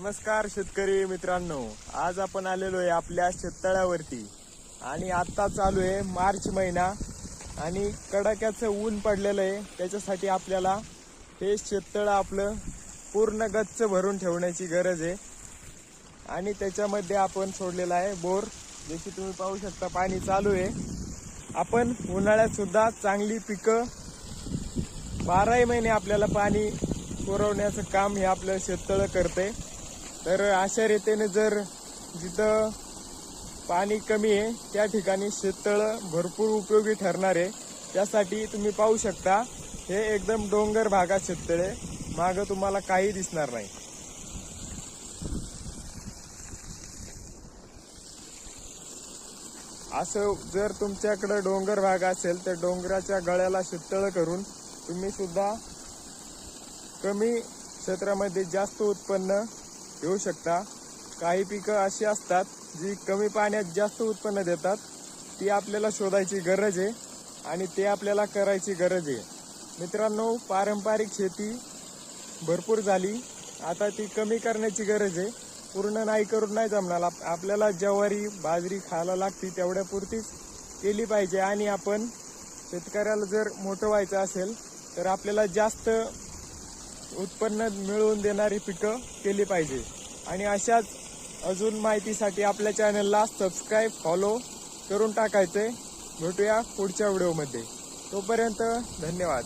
नमस्कार शेतकरी मित्रांनो, आज आपण आलेलो आहे आपल्या शेततळ्यावरती आणि आता चालू आहे मार्च महिना आणि कडाक्याचं ऊन पडलेलं आहे। त्याच्यासाठी आपल्याला हे शेततळं आपलं पूर्ण गच्च भरून ठेवण्याची गरज आहे आणि त्याच्यामध्ये आपण सोडलेला आहे बोर। जसे तुम्ही पाहू शकता पाणी चालू आहे। आपण उन्हाळ्यात सुद्धा चांगली पिकं 12 महिने आपल्याला पाणी पुरवण्याचं काम हे आपलं शेततळं करते। तर अशा रीतीने जर जिथं पाणी कमी आहे त्या ठिकाणी शेततळं भरपूर उपयोगी ठरणार आहे। त्यासाठी तुम्ही पाहू शकता हे एकदम डोंगर भागात शेततळे, मागं तुम्हाला काही दिसणार नाही। असं जर तुमच्याकडे डोंगर भाग असेल तर डोंगराच्या गळ्याला शेततळं करून तुम्ही सुद्धा कमी क्षेत्रामध्ये जास्त उत्पन्न घेऊ शकता। काही पिकं अशी असतात जी कमी पाण्यात जास्त उत्पन्न देतात, ती आपल्याला शोधायची गरज आहे आणि ते आपल्याला करायची गरज आहे। मित्रांनो, पारंपरिक शेती भरपूर झाली, आता ती कमी करण्याची गरज आहे। पूर्ण नाही करून नाही जमणार। आपल्याला ज्वारी बाजरी खायला लागते तेवढ्या पुरतीच केली पाहिजे आणि आपण शेतकऱ्याला जर मोठं व्हायचं असेल तर आपल्याला जास्त उत्पन्न मिळवून देणारी पिकं केली पाहिजे। आणि अशाच अजून माहितीसाठी आपल्या चॅनलला सबस्क्राईब फॉलो करून टाकायचे। भेटूया पुढच्या व्हिडिओमध्ये, तोपर्यंत धन्यवाद।